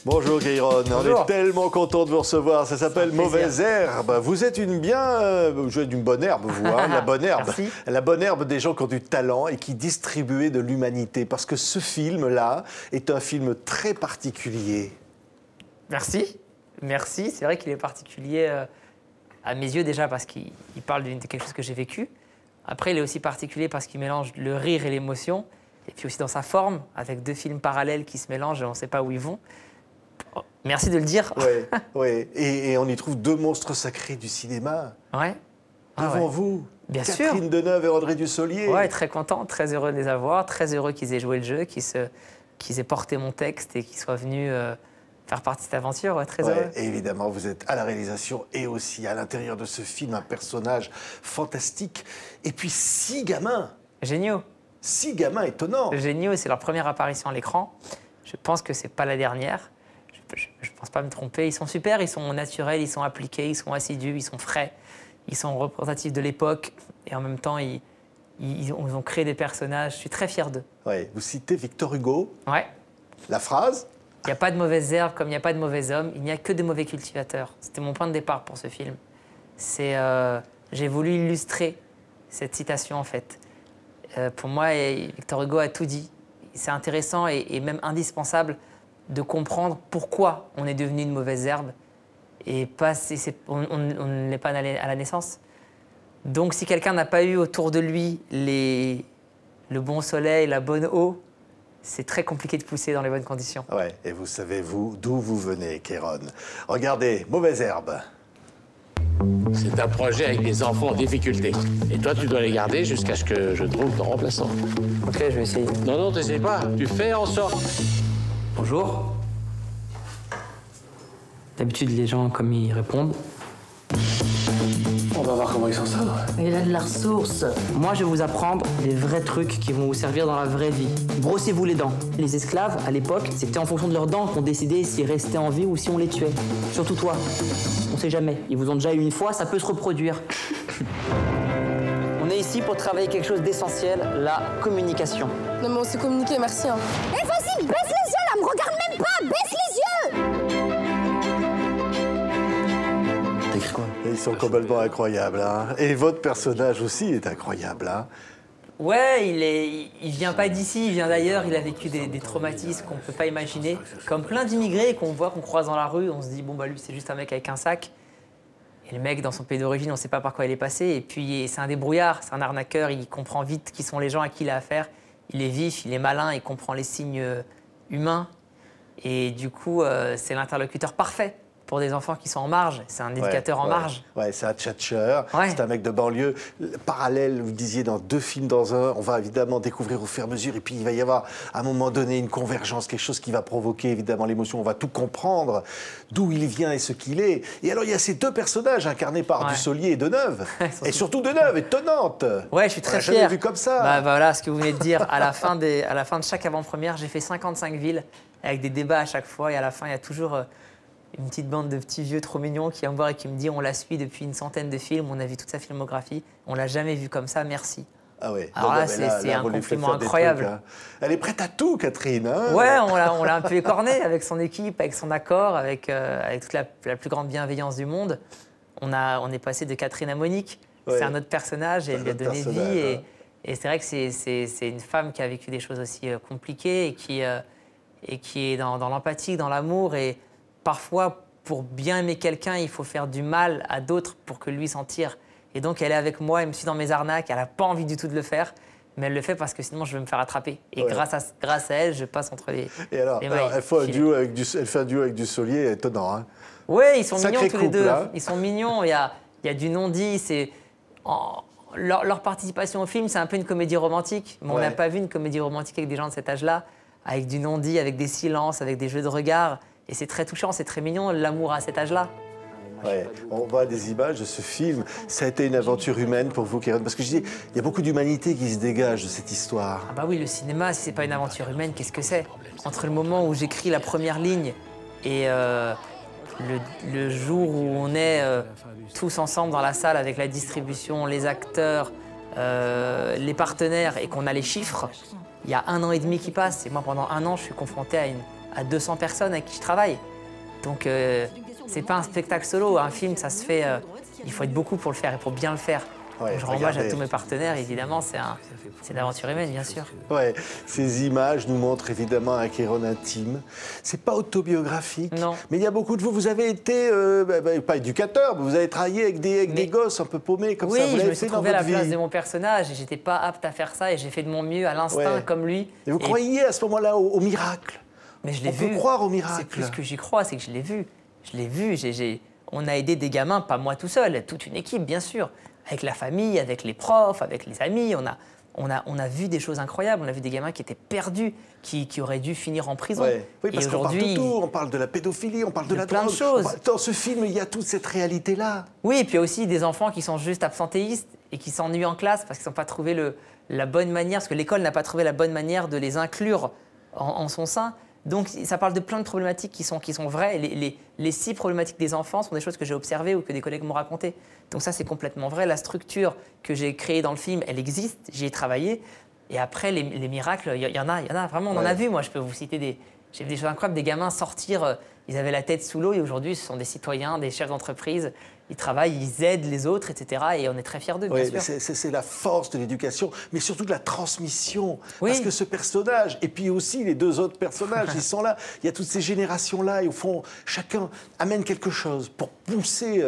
Bonjour Kéron, on est tellement content de vous recevoir. Ça s'appelle Mauvaise Herbe. Vous êtes une bonne herbe, vous, hein, la bonne herbe. Merci. La bonne herbe des gens qui ont du talent et qui distribuent de l'humanité. Parce que ce film-là est un film très particulier. Merci. Merci. C'est vrai qu'il est particulier à mes yeux déjà parce qu'il parle de quelque chose que j'ai vécu. Après, il est aussi particulier parce qu'il mélange le rire et l'émotion. Et puis aussi dans sa forme, avec deux films parallèles qui se mélangent et on ne sait pas où ils vont. Merci de le dire. Oui, oui. Et on y trouve deux monstres sacrés du cinéma. Ouais. Devant vous. Bien sûr. Catherine Deneuve et André Dussolier. Ouais, très content, très heureux de les avoir, très heureux qu'ils aient joué le jeu, qu'ils aient porté mon texte et qu'ils soient venus faire partie de cette aventure. Ouais, très heureux. Et évidemment, vous êtes à la réalisation et aussi à l'intérieur de ce film, un personnage fantastique. Et puis 6 gamins. Géniaux. 6 gamins étonnants. Géniaux, c'est leur première apparition à l'écran. Je pense que c'est pas la dernière. Je pense pas me tromper. Ils sont super, ils sont naturels, ils sont appliqués, ils sont assidus, ils sont frais. Ils sont représentatifs de l'époque. Et en même temps, ils ont créé des personnages. Je suis très fier d'eux. Ouais. Vous citez Victor Hugo. Ouais. La phrase. Il n'y a pas de mauvaise herbe comme il n'y a pas de mauvais homme. Il n'y a que de mauvais cultivateurs. C'était mon point de départ pour ce film. J'ai voulu illustrer cette citation, en fait. Pour moi, Victor Hugo a tout dit. C'est intéressant et même indispensable de comprendre pourquoi on est devenu une mauvaise herbe et on ne l'est pas à la naissance. Donc si quelqu'un n'a pas eu autour de lui le bon soleil, la bonne eau, c'est très compliqué de pousser dans les bonnes conditions. Ouais, et vous savez, vous, d'où vous venez, Kéron. Regardez, Mauvaise Herbe. C'est un projet avec des enfants en difficulté. Et toi, tu dois les garder jusqu'à ce que je trouve ton remplaçant. Ok, je vais essayer. Non, non, t'essayes pas. Tu fais en sorte. Bonjour. D'habitude, les gens, comme ils répondent. On va voir comment ils s'en sortent. Il a de la ressource. Moi, je vais vous apprendre des vrais trucs qui vont vous servir dans la vraie vie. Brossez-vous les dents. Les esclaves, à l'époque, c'était en fonction de leurs dents qu'on décidait s'ils restaient en vie ou si on les tuait. Surtout toi. On sait jamais. Ils vous ont déjà eu une fois, ça peut se reproduire. On est ici pour travailler quelque chose d'essentiel, la communication. Non mais on s'est communiqué, merci. Hein. Eh vas-y, baisse les yeux là, me regarde même pas, baisse les yeux. T'écris quoi? Ils sont complètement incroyables, hein. Et votre personnage aussi est incroyable, hein. Ouais, il vient pas d'ici, il vient d'ailleurs, il a vécu des traumatismes qu'on peut pas imaginer. Comme plein d'immigrés qu'on voit, qu'on croise dans la rue, on se dit, bon bah lui c'est juste un mec avec un sac. Et le mec, dans son pays d'origine, on sait pas par quoi il est passé. Et puis c'est un débrouillard, c'est un arnaqueur, il comprend vite qui sont les gens à qui il a affaire. Il est vif, il est malin, il comprend les signes humains. Et du coup, c'est l'interlocuteur parfait pour des enfants qui sont en marge. C'est un éducateur en marge. Ouais, c'est un tchatcheur, c'est un mec de banlieue. Parallèle, vous disiez, dans 2 films dans un, on va évidemment découvrir au fur et à mesure. Et puis, il va y avoir, à un moment donné, une convergence, quelque chose qui va provoquer, évidemment, l'émotion. On va tout comprendre, d'où il vient et ce qu'il est. Et alors, il y a ces 2 personnages incarnés par Dussolier et Deneuve. Et surtout Deneuve, étonnante. Ouais, je suis très fier. fier. Vu comme ça. Bah, voilà ce que vous venez de dire. À la fin de chaque avant-première, j'ai fait 55 villes avec des débats à chaque fois. Et à la fin, il y a toujours une petite bande de petits vieux trop mignons qui viennent me voir et qui me disent on la suit depuis une centaine de films, on a vu toute sa filmographie, on l'a jamais vu comme ça, merci. Ah ouais. Alors là, c'est un compliment incroyable. Trucs, hein. Elle est prête à tout, Catherine. Hein, ouais, on l'a un peu écornée avec son équipe, avec son accord, avec toute la plus grande bienveillance du monde. On est passé de Catherine à Monique. Ouais. C'est un autre personnage et elle lui a donné vie. Et c'est vrai que c'est une femme qui a vécu des choses aussi compliquées et qui est dans l'empathie, dans l'amour. Et parfois, pour bien aimer quelqu'un, il faut faire du mal à d'autres pour que lui s'en tire. Et donc, elle est avec moi, elle me suit dans mes arnaques, elle n'a pas envie du tout de le faire, mais elle le fait parce que sinon, je vais me faire attraper. Et grâce à elle, je passe entre les mailles. Elle fait un duo avec Dussolier étonnant. Hein. Oui, ils sont mignons tous les deux. Hein. Ils sont mignons, il y a du non-dit. Leur participation au film, c'est un peu une comédie romantique. Mais on n'a pas vu une comédie romantique avec des gens de cet âge-là, avec du non-dit, avec des silences, avec des jeux de regard. Et c'est très touchant, c'est très mignon, l'amour à cet âge-là. Ouais. On voit des images de ce film. Ça a été une aventure humaine pour vous, Kéron? Parce que je dis, il y a beaucoup d'humanité qui se dégage de cette histoire. Ah bah oui, le cinéma, si c'est pas une aventure humaine, qu'est-ce que c'est? Entre le moment où j'écris la première ligne et le jour où on est tous ensemble dans la salle avec la distribution, les acteurs, les partenaires et qu'on a les chiffres, il y a 1 an et demi qui passe. Et moi, pendant 1 an, je suis confronté à 200 personnes avec qui je travaille. Donc, c'est pas un spectacle solo. Un film, ça se fait... il faut être beaucoup pour le faire et pour bien le faire. Ouais, je rends hommage à tous mes partenaires, évidemment, c'est une aventure humaine, bien sûr. Ouais, ces images nous montrent évidemment un Kéron intime. C'est pas autobiographique, non. Mais il y a beaucoup de vous. Vous avez été, pas éducateur, mais vous avez travaillé avec des gosses un peu paumés comme ça. Oui, je me suis trouvé à la place de mon personnage et j'étais pas apte à faire ça et j'ai fait de mon mieux à l'instinct comme lui. Et vous croyiez à ce moment-là au miracle? Mais je l'ai vu. On peut croire au miracle. C'est plus que j'y crois, c'est que je l'ai vu. Je l'ai vu. On a aidé des gamins, pas moi tout seul, toute une équipe, bien sûr. Avec la famille, avec les profs, avec les amis, on a vu des choses incroyables. On a vu des gamins qui étaient perdus, qui auraient dû finir en prison. Ouais. Oui, parce qu'on parle de tout. On parle de la pédophilie, on parle de la drogue. Plein de choses. Dans ce film, il y a toute cette réalité-là. Oui, et puis il y a aussi des enfants qui sont juste absentéistes et qui s'ennuient en classe parce qu'ils n'ont pas trouvé la bonne manière, parce que l'école n'a pas trouvé la bonne manière de les inclure en son sein. Donc ça parle de plein de problématiques qui sont vraies. Les 6 problématiques des enfants sont des choses que j'ai observées ou que des collègues m'ont racontées. Donc ça, c'est complètement vrai. La structure que j'ai créée dans le film, elle existe, j'y ai travaillé. Et après, les miracles, il y en a vraiment, on en a vu. Moi, je peux vous citer j'ai vu des choses incroyables, des gamins sortir, ils avaient la tête sous l'eau et aujourd'hui, ce sont des citoyens, des chefs d'entreprise. Ils travaillent, ils aident les autres, etc. Et on est très fiers d'eux, bien sûr. C'est la force de l'éducation, mais surtout de la transmission. Oui. Parce que ce personnage, et puis aussi les 2 autres personnages, ils sont là. Il y a toutes ces générations-là, et au fond, chacun amène quelque chose pour pousser...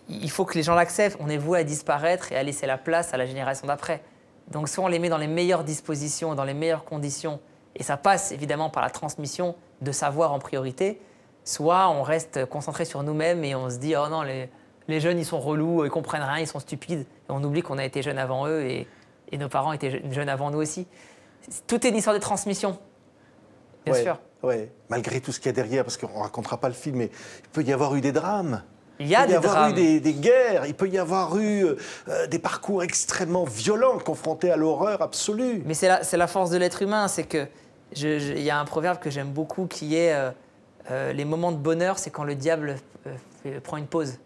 il faut que les gens l'acceptent. On est voué à disparaître et à laisser la place à la génération d'après. Donc soit on les met dans les meilleures dispositions, dans les meilleures conditions, et ça passe évidemment par la transmission de savoir en priorité, soit on reste concentré sur nous-mêmes et on se dit « Oh non, les jeunes, ils sont relous, ils comprennent rien, ils sont stupides. » Et on oublie qu'on a été jeunes avant eux et nos parents étaient jeunes avant nous aussi. Tout est une histoire de transmission, bien sûr. Oui, malgré tout ce qu'il y a derrière, parce qu'on ne racontera pas le film, mais il peut y avoir eu des drames. Il peut y avoir eu des guerres, il peut y avoir eu des parcours extrêmement violents, confrontés à l'horreur absolue. Mais c'est la force de l'être humain, c'est que il y a un proverbe que j'aime beaucoup qui est les moments de bonheur, c'est quand le diable prend une pause.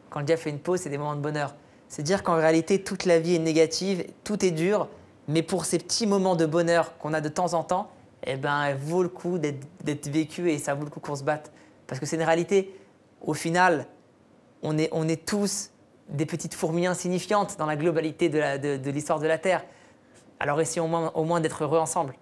Quand le diable fait une pause, c'est des moments de bonheur. C'est dire qu'en réalité, toute la vie est négative, tout est dur, mais pour ces petits moments de bonheur qu'on a de temps en temps, eh ben, elle vaut le coup d'être vécu et ça vaut le coup qu'on se batte. Parce que c'est une réalité. Au final, on est tous des petites fourmis insignifiantes dans la globalité de l'histoire de la Terre. Alors essayons au moins d'être heureux ensemble.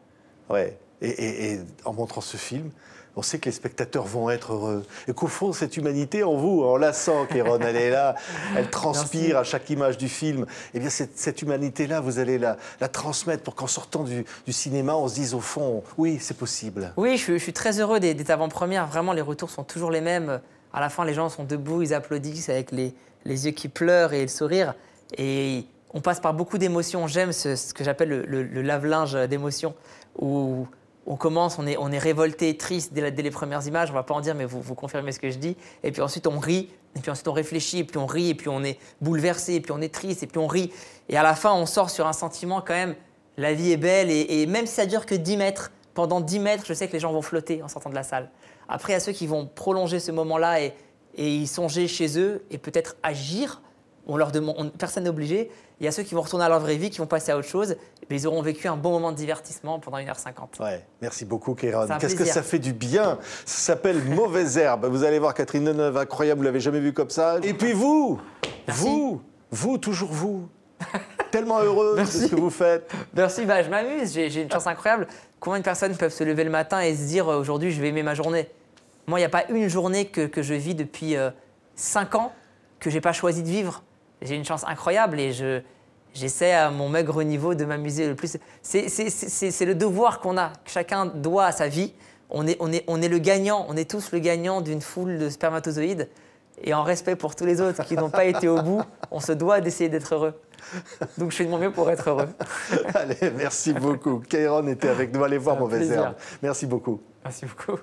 Ouais. Et en montrant ce film, on sait que les spectateurs vont être heureux. Et qu'au fond, cette humanité en vous, on la sent, Kéron, elle est là, elle transpire à chaque image du film. Eh bien, cette humanité-là, vous allez la transmettre pour qu'en sortant du cinéma, on se dise au fond, oui, c'est possible. Oui, je suis très heureux des avant-premières. Vraiment, les retours sont toujours les mêmes. À la fin, les gens sont debout, ils applaudissent avec les yeux qui pleurent et le sourire. Et on passe par beaucoup d'émotions. J'aime ce que j'appelle le lave-linge d'émotions, où on commence, on est révolté, triste dès les premières images, on ne va pas en dire, mais vous confirmez ce que je dis. Et puis ensuite, on rit, et puis ensuite, on réfléchit, et puis on rit, et puis on est bouleversé, et puis on est triste, et puis on rit. Et à la fin, on sort sur un sentiment quand même, la vie est belle, et même si ça dure que 10 mètres, pendant 10 mètres, je sais que les gens vont flotter en sortant de la salle. Après, il y a ceux qui vont prolonger ce moment-là et y songer chez eux, et peut-être agir. On leur demande, personne n'est obligé. Il y a ceux qui vont retourner à leur vraie vie, qui vont passer à autre chose, mais ils auront vécu un bon moment de divertissement pendant 1h50. Ouais, merci beaucoup, Kéron. Qu'est-ce plaisir. que ça fait du bien. Ça s'appelle Mauvaise Herbe. Vous allez voir, Catherine Deneuve, incroyable, vous l'avez jamais vu comme ça. Et puis vous, toujours vous. Tellement heureux de ce que vous faites. Merci, je m'amuse, j'ai une chance incroyable. Combien de personnes peuvent se lever le matin et se dire aujourd'hui je vais aimer ma journée? Moi, il n'y a pas une journée que je vis depuis 5 ans que je n'ai pas choisi de vivre. J'ai une chance incroyable et j'essaie à mon maigre niveau de m'amuser le plus. C'est le devoir qu'on a, que chacun doit à sa vie. On est le gagnant, on est tous le gagnant d'une foule de spermatozoïdes. Et en respect pour tous les autres qui n'ont pas été au bout, on se doit d'essayer d'être heureux. Donc je fais de mon mieux pour être heureux. Allez, merci beaucoup. Kéron était avec nous. Allez voir Mauvaise Herbe. Merci beaucoup. Merci beaucoup.